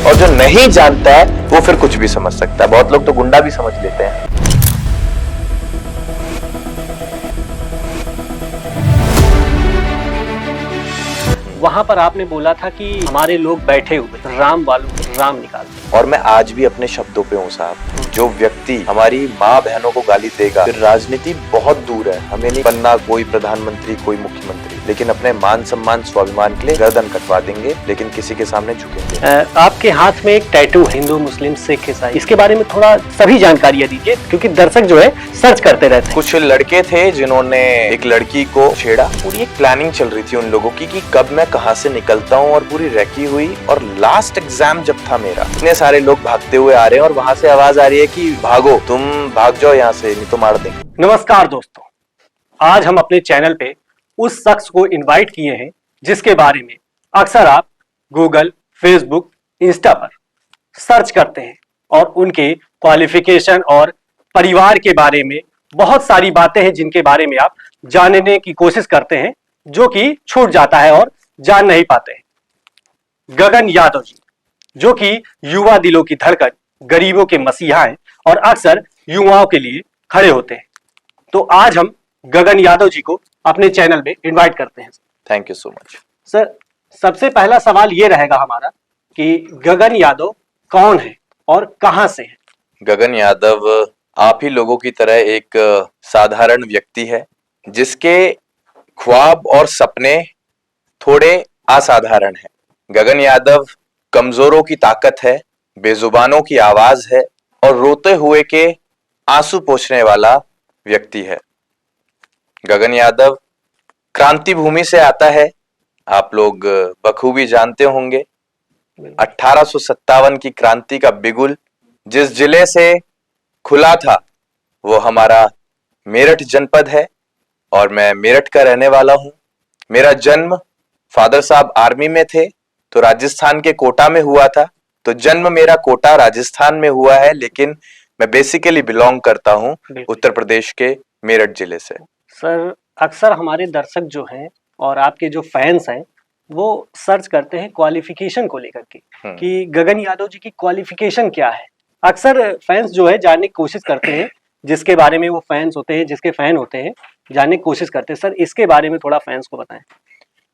और जो नहीं जानता है वो फिर कुछ भी समझ सकता है। बहुत लोग तो गुंडा भी समझ लेते हैं। वहां पर आपने बोला था कि हमारे लोग बैठे हुए राम वालों को राम निकाल दो। और मैं आज भी अपने शब्दों पे हूँ साहब। जो व्यक्ति हमारी माँ बहनों को गाली देगा, फिर राजनीति बहुत दूर है। हमें नहीं बनना कोई प्रधानमंत्री, कोई मुख्यमंत्री, लेकिन अपने मान सम्मान स्वाभिमान के लिए गर्दन कटवा देंगे, लेकिन किसी के सामने झुकेंगे। आपके हाथ में एक टैटू है, हिंदू मुस्लिम सिख ईसाई, इसके बारे में थोड़ा सभी जानकारियां दीजिए, क्योंकि दर्शक जो है सर्च करते रहते हैं। कुछ लड़के थे जिन्होंने एक लड़की को छेड़ा। पूरी एक प्लानिंग चल रही थी उन लोगों की कि कब मैं कहां से निकलता हूं, और पूरी रैकी हुई। और लास्ट एग्जाम जब था मेरा, इतने सारे लोग भागते हुए आ रहे हैं और वहां से आवाज आ रही है कि भागो, तुम भाग जाओ यहाँ से, नहीं तो मार देंगे। नमस्कार दोस्तों, आज हम अपने चैनल पे उस शख्स को इनवाइट किए हैं जिसके बारे में अक्सर आप गूगल, फेसबुक, इंस्टा पर सर्च करते हैं और उनके क्वालिफिकेशन और परिवार के बारे में बहुत सारी बातें हैं जिनके बारे में आप जानने की कोशिश करते हैं, जो कि छूट जाता है और जान नहीं पाते हैं। गगन यादव जी, जो कि युवा दिलों की धड़कन, गरीबों के मसीहा हैं और अक्सर युवाओं के लिए खड़े होते हैं। तो आज हम गगन यादव जी को अपने चैनल में इनवाइट करते हैं। Thank you so much sir, सबसे पहला सवाल ये रहेगा हमारा कि गगन यादव कौन है और कहां से है? गगन यादव आप ही लोगों की तरह एक साधारण व्यक्ति है, जिसके ख्वाब और सपने थोड़े असाधारण हैं। गगन यादव कमजोरों की ताकत है, बेजुबानों की आवाज है और रोते हुए के आंसू पोंछने वाला व्यक्ति है। गगन यादव क्रांति भूमि से आता है। आप लोग बखूबी जानते होंगे 1857 की क्रांति का बिगुल जिस जिले से खुला था वो हमारा मेरठ जनपद है, और मैं मेरठ का रहने वाला हूं। मेरा जन्म, फादर साहब आर्मी में थे तो राजस्थान के कोटा में हुआ था, तो जन्म मेरा कोटा राजस्थान में हुआ है, लेकिन मैं बेसिकली बिलोंग करता हूं उत्तर प्रदेश के मेरठ जिले से। सर, अक्सर हमारे दर्शक जो हैं और आपके जो फैंस हैं वो सर्च करते हैं क्वालिफिकेशन को लेकर के कि गगन यादव जी की क्वालिफिकेशन क्या है। अक्सर फैंस जो है जानने की कोशिश करते हैं, जिसके बारे में वो फैंस होते हैं, जिसके फैन होते हैं, जानने की कोशिश करते हैं। सर, इसके बारे में थोड़ा फैंस को बताएं।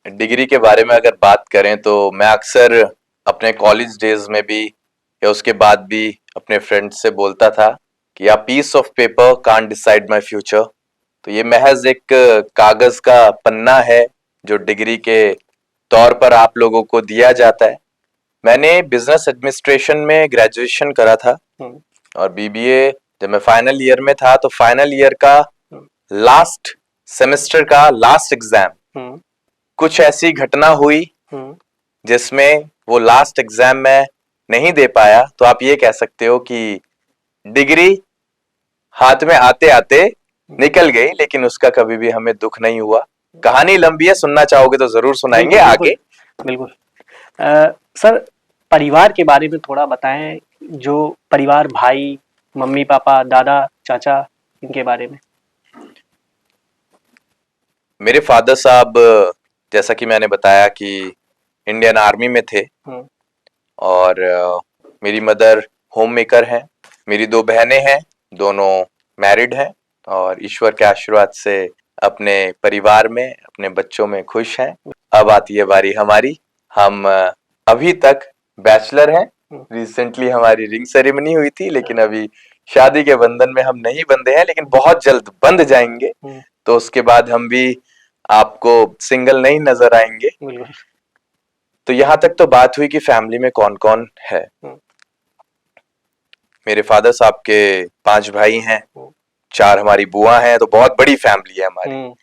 डिग्री के बारे में अगर बात करें तो मैं अक्सर अपने कॉलेज डेज में भी या उसके बाद भी अपने फ्रेंड्स से बोलता था कि a piece of paper can't decide my future. तो ये महज एक कागज का पन्ना है जो डिग्री के तौर पर आप लोगों को दिया जाता है। मैंने बिजनेस एडमिनिस्ट्रेशन में ग्रेजुएशन करा था, और बीबीए जब मैं फाइनल ईयर में था तो फाइनल ईयर का लास्ट सेमेस्टर का लास्ट एग्जाम, कुछ ऐसी घटना हुई जिसमें वो लास्ट एग्जाम में नहीं दे पाया। तो आप ये कह सकते हो कि डिग्री हाथ में आते आते निकल गई, लेकिन उसका कभी भी हमें दुख नहीं हुआ। कहानी लंबी है, सुनना चाहोगे तो जरूर सुनाएंगे आगे। बिल्कुल। सर, परिवार के बारे में थोड़ा बताएं, जो परिवार, भाई, मम्मी पापा, दादा चाचा, इनके बारे में। मेरे फादर साहब, जैसा कि मैंने बताया कि इंडियन आर्मी में थे, और मेरी मदर होम मेकर हैं। मेरी दो बहनें हैं, दोनों मैरिड हैं और ईश्वर के आशीर्वाद से अपने परिवार में, अपने बच्चों में खुश हैं। अब आती है बारी हमारी। हम अभी तक बैचलर हैं। रिसेंटली हमारी रिंग सेरेमनी हुई थी, लेकिन अभी शादी के बंधन में हम नहीं बंधे हैं, लेकिन बहुत जल्द बंध जाएंगे। तो उसके बाद हम भी आपको सिंगल नहीं नजर आएंगे। तो यहाँ तक तो बात हुई कि फैमिली में कौन कौन है। मेरे फादर साहब के 5 भाई हैं, 4 हमारी बुआ हैं, तो बहुत बड़ी फैमिली है हमारी।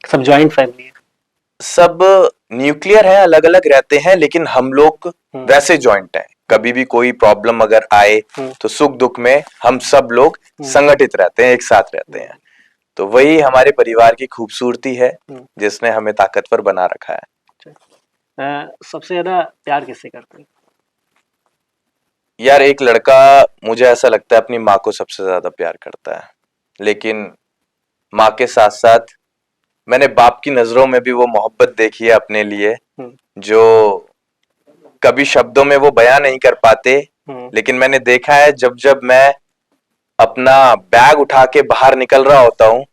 सब जॉइंट फैमिली है? सब न्यूक्लियर है, अलग अलग रहते हैं, लेकिन हम लोग वैसे जॉइंट हैं। कभी भी कोई प्रॉब्लम अगर आए तो सुख दुख में हम सब लोग संगठित रहते हैं, एक साथ रहते हैं। तो वही हमारे परिवार की खूबसूरती है जिसने हमें ताकतवर बना रखा है। सबसे ज्यादा प्यार किससे करते हैं? यार, एक लड़का, मुझे ऐसा लगता है, अपनी माँ को सबसे ज्यादा प्यार करता है, लेकिन माँ के साथ साथ मैंने बाप की नजरों में भी वो मोहब्बत देखी है अपने लिए, जो कभी शब्दों में वो बयां नहीं कर पाते, लेकिन मैंने देखा है जब जब मैं अपना बैग उठा के बाहर निकल रहा होता हूँ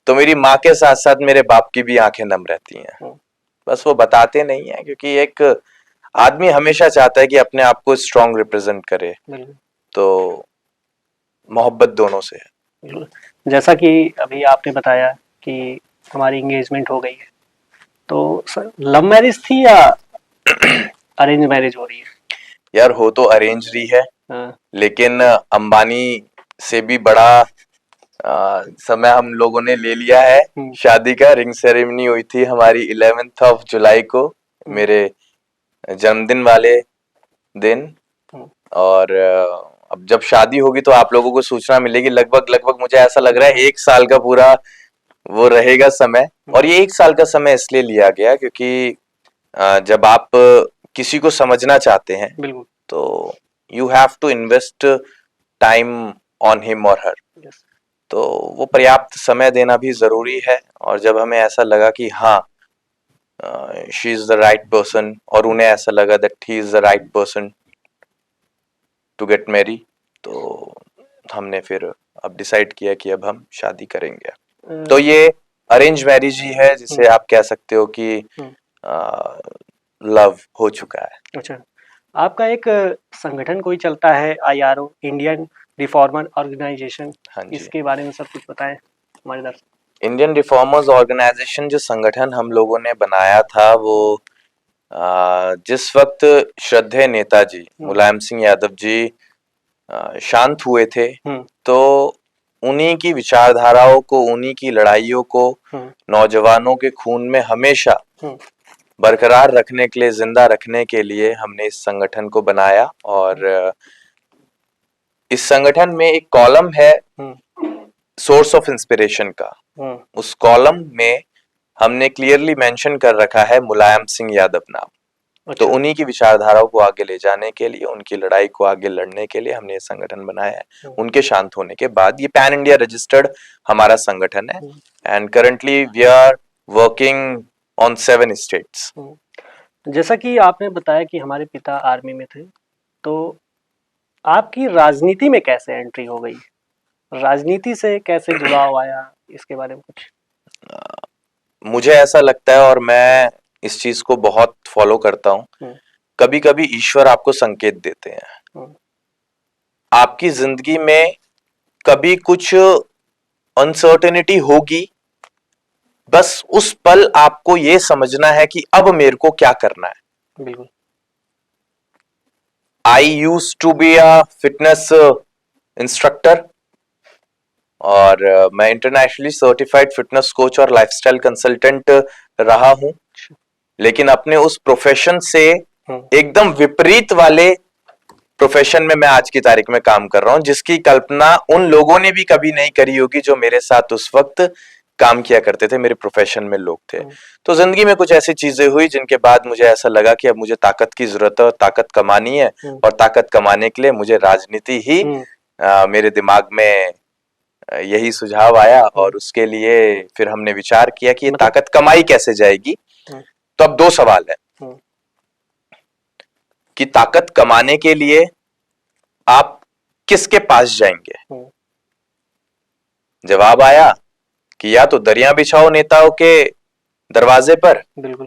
तो मेरी माँ के साथ साथ मेरे बाप की भी आंखें नम रहती हैं। बस वो बताते नहीं है, क्योंकि एक आदमी हमेशा चाहता है कि अपने आप को स्ट्रांग रिप्रेजेंट करे, तो मोहब्बत दोनों से है। जैसा कि अभी आपने बताया कि हमारी एंगेजमेंट हो गई है, तो लव मैरिज थी या अरेंज मैरिज हो रही है? यार हो तो अरेंज रही है, लेकिन अंबानी से भी बड़ा समय हम लोगों ने ले लिया है शादी का। रिंग सेरेमनी हुई थी हमारी 11 जुलाई को, मेरे जन्मदिन वाले दिन। और अब जब शादी होगी तो आप लोगों को सूचना मिलेगी। लगभग लगभग मुझे ऐसा लग रहा है 1 साल का पूरा वो रहेगा समय। और ये 1 साल का समय इसलिए लिया गया क्योंकि जब आप किसी को समझना चाहते हैं तो you have to invest time on him और हर, तो वो पर्याप्त समय देना भी जरूरी है। और जब हमें ऐसा लगा कि हाँ she is the right person, और उन्हें ऐसा लगा that he is the right person to get marry, तो हमने फिर अब डिसाइड किया कि अब हम शादी करेंगे। तो ये अरेंज मैरिज ही है, जिसे आप कह सकते हो कि लव हो चुका है। अच्छा, आपका एक संगठन कोई चलता है IRO, इंडियन रिफॉर्मर ऑर्गेनाइजेशन, इसके बारे में सब कुछ बताएं हमारे दर्शक। इंडियन रिफॉर्मर्स ऑर्गेनाइजेशन जो संगठन हम लोगों ने बनाया था वो जिस वक्त श्रद्धेय नेताजी मुलायम सिंह यादव जी शांत हुए थे, तो उन्हीं की विचारधाराओं को, उन्हीं की लड़ाइयों को नौजवानों के खून में हमेशा बरकरार रखने के लिए, जिंदा रखने के लिए हमने इस संगठन को बनाया। और इस संगठन में एक कॉलम है सोर्स ऑफ इंस्पिरेशन का। उस कॉलम में हमने क्लियरली मेंशन कर रखा है मुलायम सिंह यादव नाम। तो उन्हीं की विचारधाराओं को आगे ले जाने के लिए, उनकी लड़ाई को आगे लड़ने के लिए हमने ये संगठन बनाया है। उनके शांत होने के बाद ये पैन इंडिया रजिस्टर्ड हमारा संगठन है, and currently we are working on 7 states. जैसा कि आपने बताया कि हमारे पिता आर्मी में थे, तो आपकी राजनीति में कैसे एंट्री हो गई, राजनीति से कैसे जुड़ाव आया, इसके बारे में कुछ? मुझे ऐसा लगता है और मैं इस चीज को बहुत फॉलो करता हूँ, कभी कभी ईश्वर आपको संकेत देते हैं। आपकी जिंदगी में कभी कुछ अनसर्टेनिटी होगी, बस उस पल आपको ये समझना है कि अब मेरे को क्या करना है। बिल्कुल। I used to be a fitness instructor, और मैं इंटरनेशनली सर्टिफाइड फिटनेस कोच और लाइफस्टाइल कंसल्टेंट रहा हूं, लेकिन अपने उस प्रोफेशन से एकदम विपरीत वाले प्रोफेशन में मैं आज की तारीख में काम कर रहा हूं, जिसकी कल्पना उन लोगों ने भी कभी नहीं करी होगी जो मेरे साथ उस वक्त काम किया करते थे, मेरे प्रोफेशन में लोग थे। तो जिंदगी में कुछ ऐसी चीजें हुई जिनके बाद मुझे ऐसा लगा कि अब मुझे ताकत की जरूरत है और ताकत कमानी है, और ताकत कमाने के लिए मुझे राजनीति ही मेरे दिमाग में यही सुझाव आया। और उसके लिए फिर हमने विचार किया कि ये ताकत कमाई कैसे जाएगी। तो अब 2 सवाल है कि ताकत कमाने के लिए आप किसके पास जाएंगे। जवाब आया कि या तो दरिया बिछाओ नेताओं के दरवाजे पर, बिल्कुल,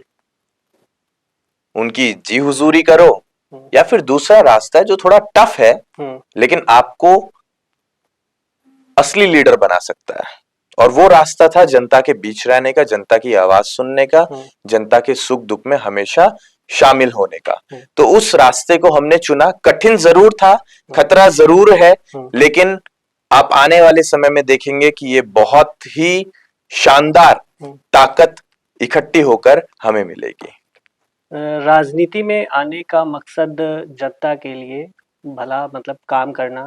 उनकी जी हुजूरी करो, या फिर दूसरा रास्ता है जो थोड़ा टफ है लेकिन आपको असली लीडर बना सकता है, और वो रास्ता था जनता के बीच रहने का, जनता की आवाज सुनने का, जनता के सुख दुख में हमेशा शामिल होने का। तो उस रास्ते को हमने चुना। कठिन जरूर था, खतरा जरूर है, लेकिन आप आने वाले समय में देखेंगे कि ये बहुत ही शानदार ताकत इकट्ठी होकर हमें मिलेगी। राजनीति में आने का मकसद जनता के लिए भला, मतलब काम करना।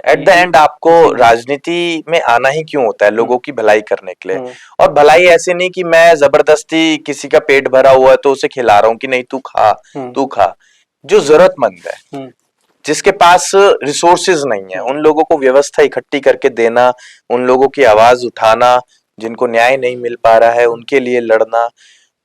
एट द एंड आपको राजनीति में आना ही क्यों होता है? लोगों की भलाई करने के लिए। और भलाई ऐसे नहीं कि मैं जबरदस्ती किसी का पेट भरा हुआ है तो उसे खिला रहा हूं कि नहीं तू खा, तू खा। जो जरूरतमंद है, जिसके पास रिसोर्सेज नहीं है, उन लोगों को व्यवस्था इकट्ठी करके देना, उन लोगों की आवाज उठाना, जिनको न्याय नहीं मिल पा रहा है उनके लिए लड़ना।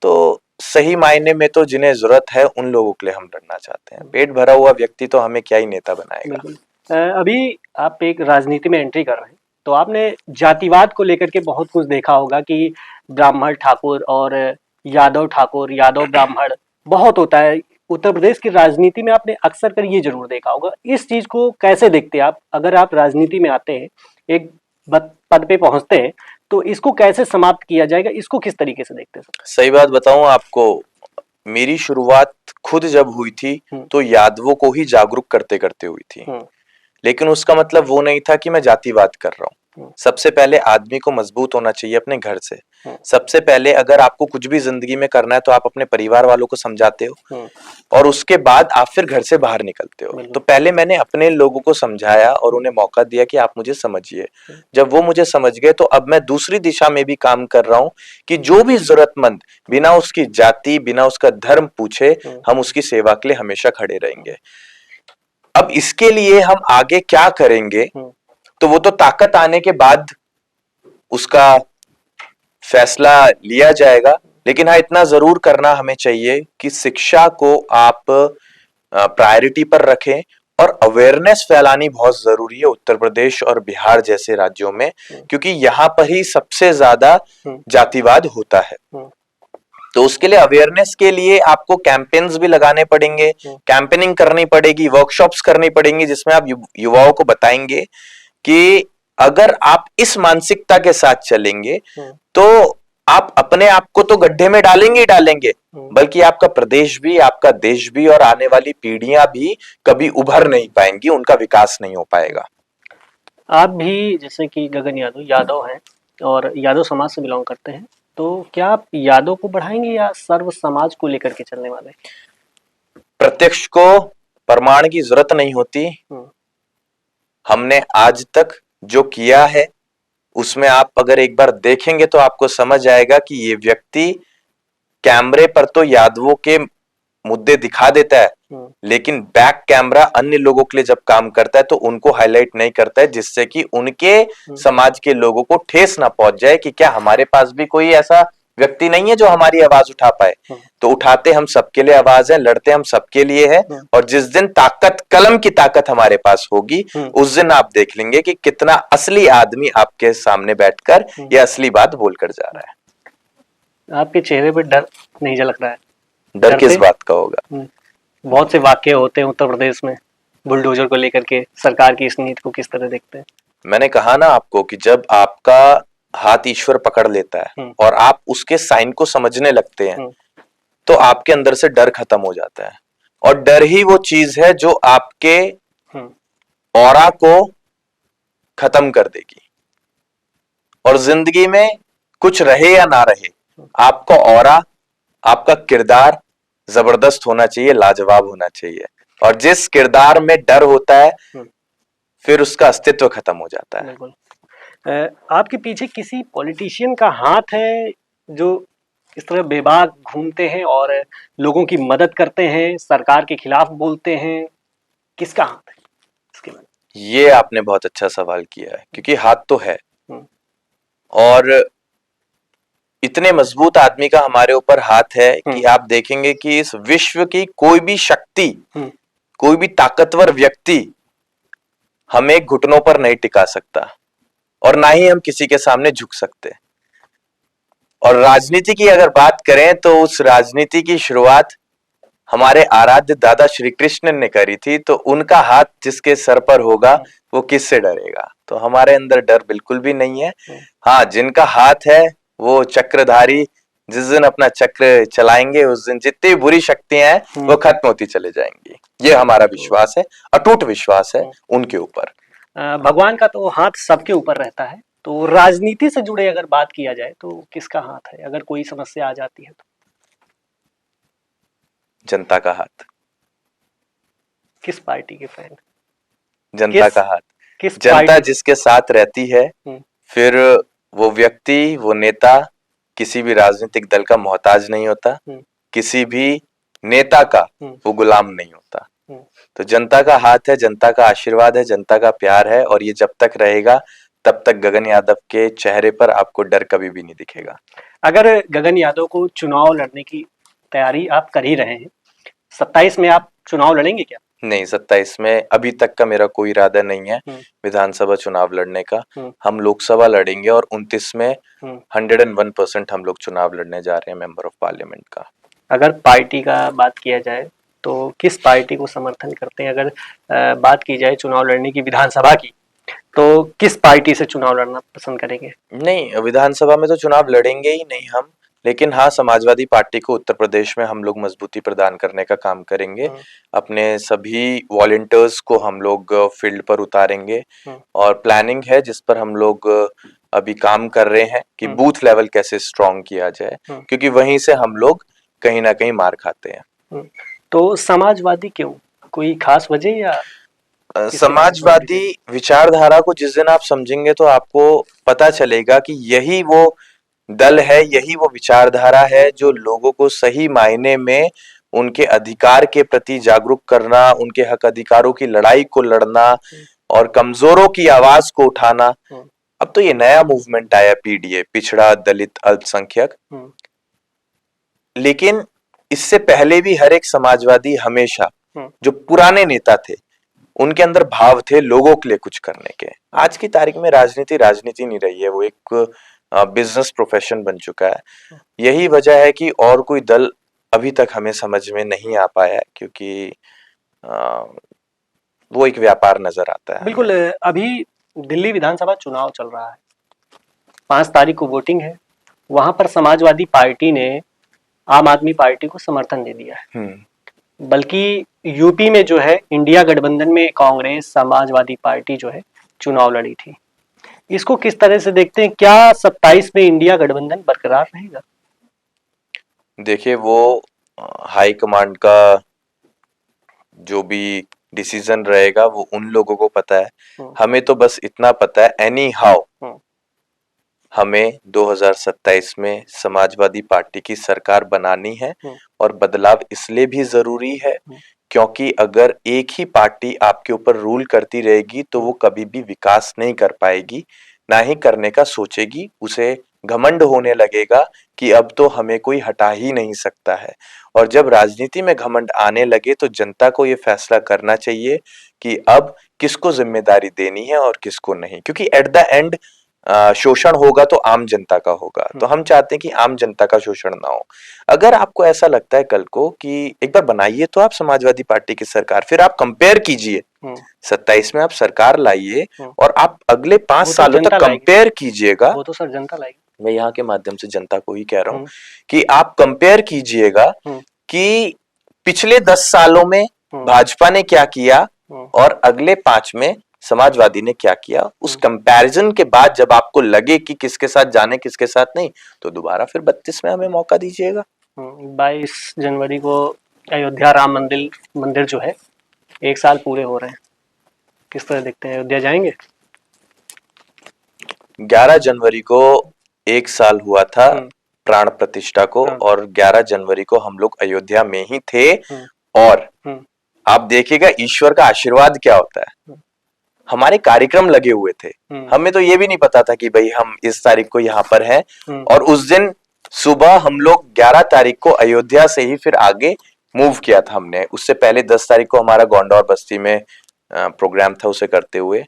तो सही मायने में तो जिन्हें जरूरत है उन लोगों के लिए हम लड़ना चाहते हैं। पेट भरा हुआ व्यक्ति तो हमें क्या ही नेता बनाएगा। बिल्कुल। अभी आप एक राजनीति में एंट्री कर रहे हैं, तो आपने जातिवाद को लेकर के बहुत कुछ देखा होगा कि ब्राह्मण ठाकुर और यादव ठाकुर, यादव ब्राह्मण बहुत होता है। उत्तर प्रदेश की राजनीति में आपने अक्सर कर ये जरूर देखा होगा। इस चीज को कैसे देखते हैं आप? अगर आप राजनीति में आते हैं, एक पद पे पहुंचते हैं, तो इसको कैसे समाप्त किया जाएगा? इसको किस तरीके से देखते हैं सर? सही बात बताऊं आपको, मेरी शुरुआत खुद जब हुई थी तो यादवों को ही जागरूक करते करते हुई थी, लेकिन उसका मतलब वो नहीं था कि मैं जातिवाद कर रहा हूँ। सबसे पहले आदमी को मजबूत होना चाहिए अपने घर से। सबसे पहले अगर आपको कुछ भी जिंदगी में करना है तो आप अपने परिवार वालों को समझाते हो और उसके बाद आप फिर घर से बाहर निकलते हो। तो पहले मैंने अपने लोगों को समझाया और उन्हें मौका दिया कि आप मुझे समझिए। जब वो मुझे समझ गए तो अब मैं दूसरी दिशा में भी काम कर रहा हूँ कि जो भी जरूरतमंद, बिना उसकी जाति, बिना उसका धर्म पूछे, हम उसकी सेवा के लिए हमेशा खड़े रहेंगे। अब इसके लिए हम आगे क्या करेंगे तो वो तो ताकत आने के बाद उसका फैसला लिया जाएगा, लेकिन हाँ इतना जरूर करना हमें चाहिए कि शिक्षा को आप प्रायोरिटी पर रखें और अवेयरनेस फैलानी बहुत जरूरी है उत्तर प्रदेश और बिहार जैसे राज्यों में, क्योंकि यहाँ पर ही सबसे ज्यादा जातिवाद होता है। तो उसके लिए अवेयरनेस के लिए आपको कैंपेन्स भी लगाने पड़ेंगे, कैंपेनिंग करनी पड़ेगी, वर्कशॉप्स करनी पड़ेंगी, जिसमें आप युवाओं को बताएंगे कि अगर आप इस मानसिकता के साथ चलेंगे तो आप अपने आप को तो गड्ढे में डालेंगे ही डालेंगे, बल्कि आपका प्रदेश भी, आपका देश भी और आने वाली पीढ़ियां भी कभी उभर नहीं पाएंगी, उनका विकास नहीं हो पाएगा। आप भी जैसे कि गगन यादव यादव हैं और यादव समाज से बिलोंग करते हैं, तो क्या आप यादव को बढ़ाएंगे या सर्व समाज को लेकर के चलने वाले? प्रत्यक्ष को प्रमाण की जरूरत नहीं होती। हमने आज तक जो किया है उसमें आप अगर एक बार देखेंगे तो आपको समझ आएगा कि ये व्यक्ति कैमरे पर तो यादवों के मुद्दे दिखा देता है, लेकिन बैक कैमरा अन्य लोगों के लिए जब काम करता है तो उनको हाईलाइट नहीं करता है, जिससे कि उनके समाज के लोगों को ठेस ना पहुंच जाए कि क्या हमारे पास भी कोई ऐसा व्यक्ति नहीं है जो हमारी आवाज उठा पाए। तो उठाते हम सबके लिए आवाज है, लड़ते हम सबके लिए है, और जिस दिन ताकत, कलम की ताकत हमारे पास होगी, उस दिन आप देख लेंगे कि कितना असली आदमी आपके सामने बैठकर ये असली बात बोलकर जा रहा है। आपके चेहरे पे डर नहीं झलक रहा है? डर किस बात का होगा? बहुत से वाकये होते हैं उत्तर प्रदेश में बुलडोजर को लेकर के, सरकार की इस नीति को किस तरह देखते हैं? मैंने कहा ना आपको कि जब आपका हाथ ईश्वर पकड़ लेता है और आप उसके साइन को समझने लगते हैं तो आपके अंदर से डर खत्म हो जाता है, और डर ही वो चीज है जो आपके ऑरा को खत्म कर देगी। और जिंदगी में कुछ रहे या ना रहे, आपका ऑरा, आपका किरदार जबरदस्त होना चाहिए, लाजवाब होना चाहिए, और जिस किरदार में डर होता है फिर उसका अस्तित्व खत्म हो जाता है। बिल्कुल। आपके पीछे किसी पॉलिटिशियन का हाथ है जो इस तरह बेबाक घूमते हैं और लोगों की मदद करते हैं, सरकार के खिलाफ बोलते हैं? किसका हाथ है इसके बारे में? ये आपने बहुत अच्छा सवाल किया है, क्योंकि हाथ तो है, और इतने मजबूत आदमी का हमारे ऊपर हाथ है कि आप देखेंगे कि इस विश्व की कोई भी शक्ति, कोई भी ताकतवर व्यक्ति हमें घुटनों पर नहीं टिका सकता, और ना ही हम किसी के सामने झुक सकते। और राजनीति की अगर बात करें तो उस राजनीति की शुरुआत हमारे आराध्य दादा श्री कृष्ण ने करी थी, तो उनका हाथ जिसके सर पर होगा वो किससे डरेगा? तो हमारे अंदर डर बिल्कुल भी नहीं है। हाँ, जिनका हाथ है वो चक्रधारी, जिस दिन अपना चक्र चलाएंगे उस दिन जितनी बुरी शक्तियां हैं वो खत्म होती चले जाएंगी। ये हमारा विश्वास है, अटूट विश्वास है उनके ऊपर। भगवान का तो हाथ सबके ऊपर रहता है, तो राजनीति से जुड़े अगर बात किया जाए तो किसका हाथ है अगर कोई समस्या आ जाती है तो? जनता का हाथ। किस पार्टी के फैन? जनता का हाथ। किस जनता जिसके साथ रहती है फिर वो व्यक्ति, वो नेता किसी भी राजनीतिक दल का मोहताज नहीं होता, किसी भी नेता का वो गुलाम नहीं होता। तो जनता का हाथ है, जनता का आशीर्वाद है, जनता का प्यार है, और ये जब तक रहेगा तब तक गगन यादव के चेहरे पर आपको डर कभी भी नहीं दिखेगा। अगर गगन यादव को चुनाव लड़ने की तैयारी आप कर ही रहे हैं। 27 में आप चुनाव लड़ेंगे क्या? नहीं, 27 में अभी तक का मेरा कोई इरादा नहीं है विधानसभा चुनाव लड़ने का। हम लोकसभा लड़ेंगे और 29 में 101% हम लोग चुनाव लड़ने जा रहे हैं मेंबर ऑफ पार्लियामेंट का। अगर पार्टी का बात किया जाए तो किस पार्टी को समर्थन करते हैं? अगर बात की जाए चुनाव लड़ने की विधानसभा की, तो किस पार्टी से चुनाव लड़ना पसंद करेंगे? नहीं, विधानसभा में तो चुनाव लड़ेंगे ही नहीं हम, लेकिन हाँ, समाजवादी पार्टी को उत्तर प्रदेश में हम लोग मजबूती प्रदान करने का काम करेंगे। अपने सभी वॉलंटियर्स को हम लोग फील्ड पर उतारेंगे और प्लानिंग है जिस पर हम लोग अभी काम कर रहे हैं कि बूथ लेवल कैसे स्ट्रॉन्ग किया जाए, क्योंकि वहीं से हम लोग कहीं ना कहीं मार खाते हैं। तो समाजवादी क्यों? कोई खास वजह या समाजवादी विचारधारा को जिस दिन आप समझेंगे तो आपको पता चलेगा कि यही वो दल है, यही वो विचारधारा है जो लोगों को सही मायने में उनके अधिकार के प्रति जागरूक करना, उनके हक अधिकारों की लड़ाई को लड़ना और कमजोरों की आवाज को उठाना। अब तो ये नया मूवमेंट आया पीडीए, पिछड़ा दलित अल्पसंख्यक, लेकिन इससे पहले भी हर एक समाजवादी हमेशा जो पुराने नेता थे उनके अंदर भाव थे लोगों के लिए कुछ करने के। आज की तारीख में राजनीति राजनीति नहीं रही है, वो एक बिजनेस प्रोफेशन बन चुका है। यही वजह है कि और कोई दल अभी तक हमें समझ में नहीं आ पाया है, क्योंकि वो एक व्यापार नजर आता है। बिल्कुल। अभी दिल्ली विधानसभा चुनाव चल रहा है, 5 तारीख को वोटिंग है। वहां पर समाजवादी पार्टी ने आम आदमी पार्टी को समर्थन दे दिया है। बल्कि यूपी में जो है इंडिया गठबंधन में कांग्रेस समाजवादी पार्टी जो है चुनाव लड़ी थी। इसको किस तरह से देखते हैं? क्या 27 में इंडिया गठबंधन बरकरार रहेगा? देखिए, वो हाई कमांड का जो भी डिसीजन रहेगा वो उन लोगों को पता है। हमें तो बस इतना पता है, एनी हाउ हमें 2027 में समाजवादी पार्टी की सरकार बनानी है। और बदलाव इसलिए भी जरूरी है क्योंकि अगर एक ही पार्टी आपके ऊपर रूल करती रहेगी तो वो कभी भी विकास नहीं कर पाएगी, ना ही करने का सोचेगी। उसे घमंड होने लगेगा कि अब तो हमें कोई हटा ही नहीं सकता है। और जब राजनीति में घमंड आने लगे तो जनता को ये फैसला करना चाहिए कि अब किसको जिम्मेदारी देनी है और किसको नहीं, क्योंकि एट द एंड शोषण होगा तो आम जनता का होगा। तो हम चाहते हैं कि आम जनता का शोषण ना हो। अगर आपको ऐसा लगता है कल को कि एक बार बनाइए तो आप समाजवादी पार्टी की सरकार, फिर आप कंपेयर कीजिए, 27 में आप सरकार लाइए और आप अगले 5 सालों तक कंपेयर कीजिएगा। वो तो सर जनता लाएगी। मैं यहाँ के माध्यम से जनता को ही कह रहा हूँ कि आप कंपेयर कीजिएगा कि पिछले 10 सालों में भाजपा ने क्या किया और अगले 5 में समाजवादी ने क्या किया। उस कंपैरिजन के बाद जब आपको लगे कि किसके साथ जाने किसके साथ नहीं, तो दोबारा फिर 32 में हमें मौका दीजिएगा। 22 जनवरी को अयोध्या राम मंदिर जो है 1 साल पूरे हो रहे हैं, किस तरह देखते हैं? अयोध्या जाएंगे? 11 जनवरी को 1 साल हुआ था प्राण प्रतिष्ठा को, और 11 जनवरी को हम लोग अयोध्या में ही थे। और आप देखिएगा ईश्वर का आशीर्वाद क्या होता है। हमारे कार्यक्रम लगे हुए थे, हमें तो ये भी नहीं पता था कि भाई हम इस तारीख को यहाँ पर हैं। और उस दिन सुबह हम लोग 11 तारीख को अयोध्या से ही फिर आगे मूव किया था हमने। उससे पहले 10 तारीख को हमारा गोंडा और बस्ती में प्रोग्राम था, उसे करते हुए।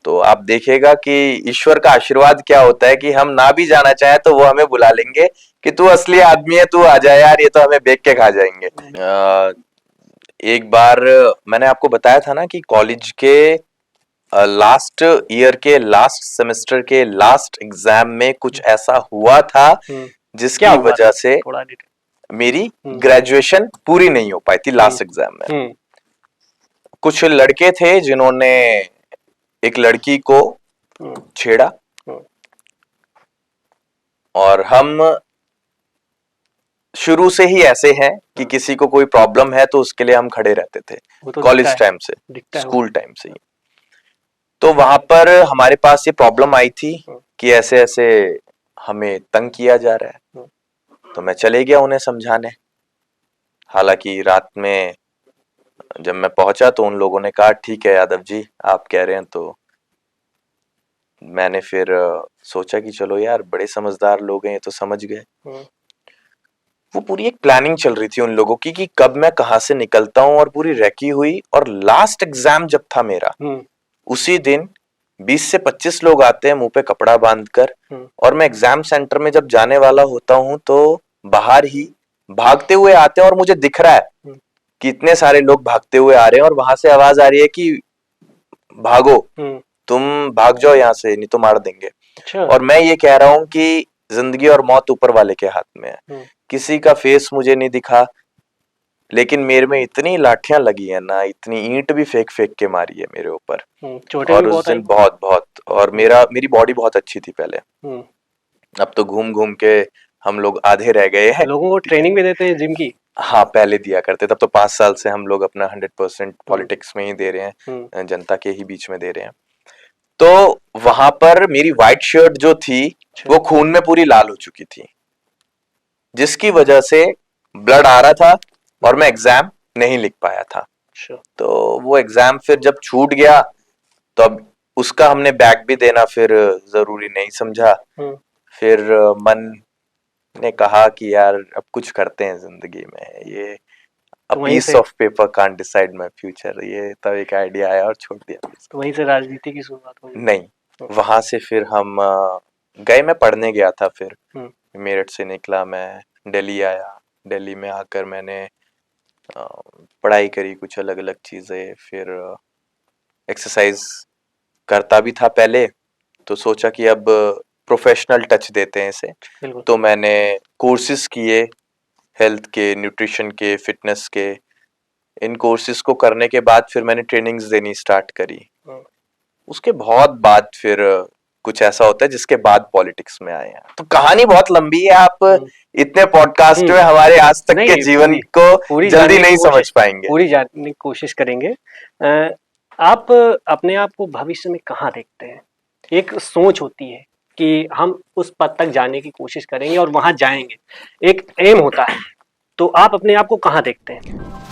तो आप देखिएगा कि ईश्वर का आशीर्वाद क्या होता है कि हम ना भी जाना चाहें तो वो हमें बुला लेंगे कि तू असली आदमी है, तू आ जा यार, ये तो हमें बेच के खा जाएंगे। एक बार मैंने आपको बताया था ना कि कॉलेज के लास्ट ईयर के लास्ट सेमेस्टर के लास्ट एग्जाम में कुछ ऐसा हुआ था जिसकी वजह से मेरी ग्रेजुएशन पूरी नहीं हो पाई थी लास्ट एग्जाम में। कुछ लड़के थे जिन्होंने एक लड़की को छेड़ा और हम शुरू से ही ऐसे हैं कि किसी को कोई प्रॉब्लम है तो उसके लिए हम खड़े रहते थे, कॉलेज टाइम से, स्कूल टाइम से ही। तो वहां पर हमारे पास ये प्रॉब्लम आई थी कि ऐसे ऐसे हमें तंग किया जा रहा है। तो मैं चले गया उन्हें समझाने। हालांकि रात में जब मैं पहुंचा तो उन लोगों ने कहा ठीक है यादव जी, आप कह रहे हैं। तो मैंने फिर सोचा कि चलो यार, बड़े समझदार लोग हैं, ये तो समझ गए। वो पूरी एक प्लानिंग चल रही थी उन लोगों की कि कब मैं कहाँ से निकलता हूँ, और पूरी रेकी हुई। और लास्ट एग्जाम जब था मेरा, उसी दिन 20 से 25 लोग आते हैं मुंह पे कपड़ा बांधकर, और मैं एग्जाम सेंटर में जब जाने वाला होता हूँ तो बाहर ही भागते हुए आते हैं, और मुझे दिख रहा है कि इतने सारे लोग भागते हुए आ रहे हैं, और वहां से आवाज आ रही है कि भागो, तुम भाग जाओ यहाँ से, नहीं तो मार देंगे। अच्छा। और मैं ये कह रहा हूँ कि जिंदगी और मौत ऊपर वाले के हाथ में है। किसी का फेस मुझे नहीं दिखा, लेकिन मेरे में इतनी लाठियां लगी है ना, इतनी ईंट भी फेंक फेंक के मारी है मेरे ऊपर। चोटें भी और उस बहुत दिन आई? बहुत बहुत, और मेरी बॉडी बहुत अच्छी थी पहले। अब तो घूम घूम के हम लोग आधे रह गए हैं। लोगों को ट्रेनिंग भी देते हैं जिम की? हाँ, पहले दिया करते, तब तो 5 साल से हम लोग अपना 100% पॉलिटिक्स में ही दे रहे हैं, जनता के ही बीच में दे रहे हैं। तो वहां पर मेरी व्हाइट शर्ट जो थी वो खून में पूरी लाल हो चुकी थी, जिसकी वजह से ब्लड आ रहा था और मैं एग्जाम नहीं लिख पाया था। तो वो एग्जाम फिर जब छूट गया तो अब उसका हमने बैक भी देना फिर जरूरी नहीं समझा। फिर मन ने कहा कि यार अब कुछ करते हैं जिंदगी में, ये a piece of paper can't decide my future, ये तब एक आइडिया आया और छोड़ दिया। तो वहीं से राजनीति की शुरुआत हुई? नहीं, वहां से फिर हम गए, मैं पढ़ने गया था। फिर मेरठ से निकला, मैं दिल्ली आया। दिल्ली में आकर मैंने पढ़ाई करी, कुछ अलग अलग चीजें। फिर एक्सरसाइज करता भी था पहले, तो सोचा कि अब प्रोफेशनल टच देते हैं इसे। तो मैंने कोर्सेज किए, हेल्थ के, न्यूट्रिशन के, फिटनेस के। इन कोर्सेज को करने के बाद फिर मैंने ट्रेनिंग्स देनी स्टार्ट करी। उसके बहुत बाद फिर कुछ ऐसा होता है जिसके बाद पॉलिटिक्स में आए हैं। तो कहानी बहुत लंबी है, आप इतने पॉडकास्ट में हमारे आज तक के जीवन को जल्दी नहीं समझ पाएंगे। पूरी जानने की कोशिश करेंगे। आप अपने आप को भविष्य में कहाँ देखते हैं? एक सोच होती है कि हम उस पद तक जाने की कोशिश करेंगे और वहां जाएंगे, एक एम होता है, तो आप अपने आप को कहाँ देखते हैं?